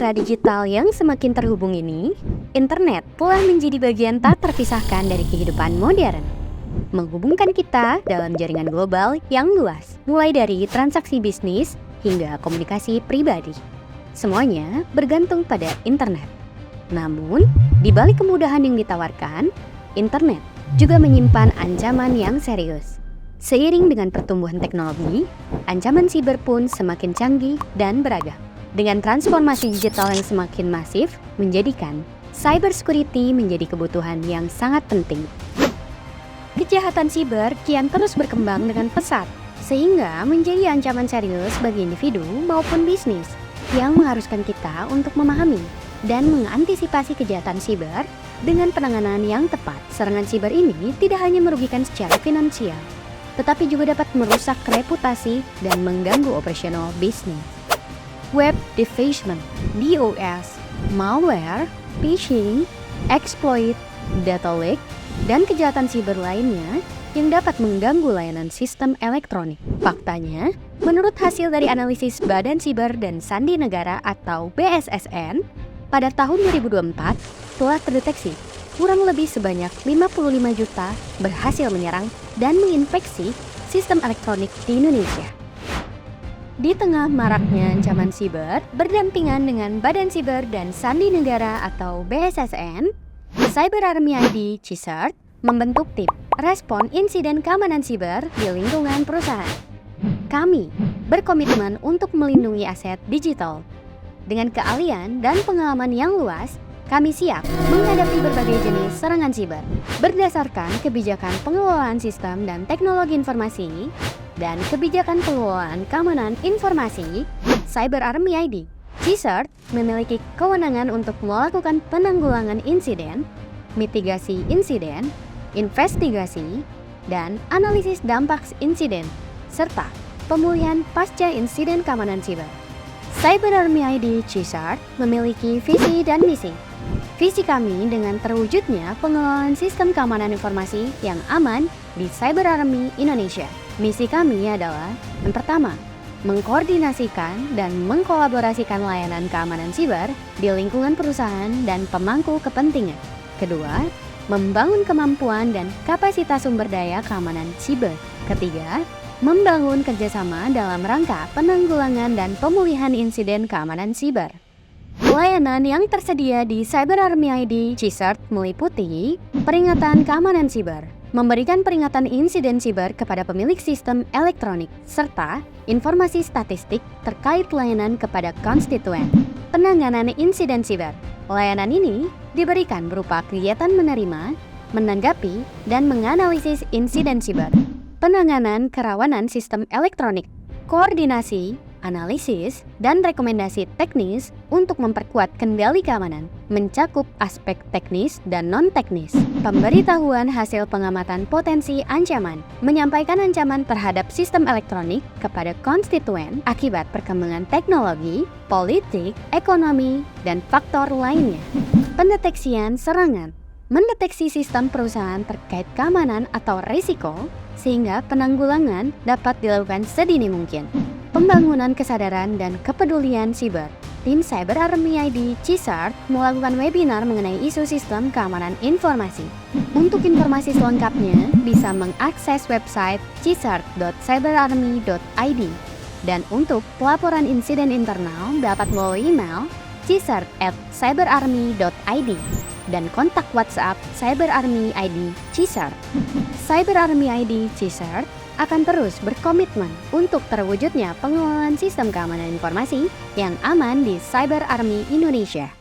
era digital yang semakin terhubung ini, internet telah menjadi bagian tak terpisahkan dari kehidupan modern, menghubungkan kita dalam jaringan global yang luas, mulai dari transaksi bisnis hingga komunikasi pribadi. Semuanya bergantung pada internet. Namun, di balik kemudahan yang ditawarkan, internet juga menyimpan ancaman yang serius. Seiring dengan pertumbuhan teknologi, ancaman siber pun semakin canggih dan beragam. Dengan transformasi digital yang semakin masif, menjadikan cybersecurity menjadi kebutuhan yang sangat penting. Kejahatan siber kian terus berkembang dengan pesat, sehingga menjadi ancaman serius bagi individu maupun bisnis yang mengharuskan kita untuk memahami dan mengantisipasi kejahatan siber dengan penanganan yang tepat. Serangan siber ini tidak hanya merugikan secara finansial, tetapi juga dapat merusak reputasi dan mengganggu operasional bisnis. Web defacement, DOS, malware, phishing, exploit, data leak, dan kejahatan siber lainnya yang dapat mengganggu layanan sistem elektronik. Faktanya, menurut hasil dari analisis Badan Siber dan Sandi Negara atau BSSN, pada tahun 2024 telah terdeteksi kurang lebih sebanyak 55 juta berhasil menyerang dan menginfeksi sistem elektronik di Indonesia. Di tengah maraknya ancaman siber, berdampingan dengan Badan Siber dan Sandi Negara atau BSSN, Cyber Army ID CSIRT membentuk tim respon insiden keamanan siber di lingkungan perusahaan. Kami berkomitmen untuk melindungi aset digital. Dengan keahlian dan pengalaman yang luas, kami siap menghadapi berbagai jenis serangan siber berdasarkan kebijakan pengelolaan sistem dan teknologi informasi dan kebijakan pengelolaan keamanan informasi. Cyber Army ID CSIRT memiliki kewenangan untuk melakukan penanggulangan insiden, mitigasi insiden, investigasi, dan analisis dampak insiden, serta pemulihan pasca insiden keamanan siber. Cyber Army ID CSIRT memiliki visi dan misi. Visi kami dengan terwujudnya pengelolaan sistem keamanan informasi yang aman di Cyber Army Indonesia. Misi kami adalah, yang pertama, mengkoordinasikan dan mengkolaborasikan layanan keamanan siber di lingkungan perusahaan dan pemangku kepentingan. Kedua, membangun kemampuan dan kapasitas sumber daya keamanan siber. Ketiga, membangun kerjasama dalam rangka penanggulangan dan pemulihan insiden keamanan siber. Layanan yang tersedia di Cyber Army ID CSIRT meliputi peringatan keamanan siber, memberikan peringatan insiden siber kepada pemilik sistem elektronik, serta informasi statistik terkait layanan kepada konstituen. Penanganan insiden siber. Layanan ini diberikan berupa kegiatan menerima, menanggapi, dan menganalisis insiden siber. Penanganan kerawanan sistem elektronik, koordinasi, analisis, dan rekomendasi teknis untuk memperkuat kendali keamanan, mencakup aspek teknis dan non-teknis. Pemberitahuan hasil pengamatan potensi ancaman, menyampaikan ancaman terhadap sistem elektronik kepada konstituen akibat perkembangan teknologi, politik, ekonomi, dan faktor lainnya. Pendeteksian serangan, mendeteksi sistem perusahaan terkait keamanan atau risiko, sehingga penanggulangan dapat dilakukan sedini mungkin. Pembangunan kesadaran dan kepedulian siber. Tim Cyber Army ID CSIRT melakukan webinar mengenai isu sistem keamanan informasi. Untuk informasi selengkapnya, bisa mengakses website csirt.cyberarmy.id. Dan untuk pelaporan insiden internal dapat melalui email csirt@cyberarmy.id dan kontak WhatsApp Cyber Army ID CSIRT. Cyber Army ID CSIRT akan terus berkomitmen untuk terwujudnya pengelolaan sistem keamanan informasi yang aman di Cyber Army Indonesia.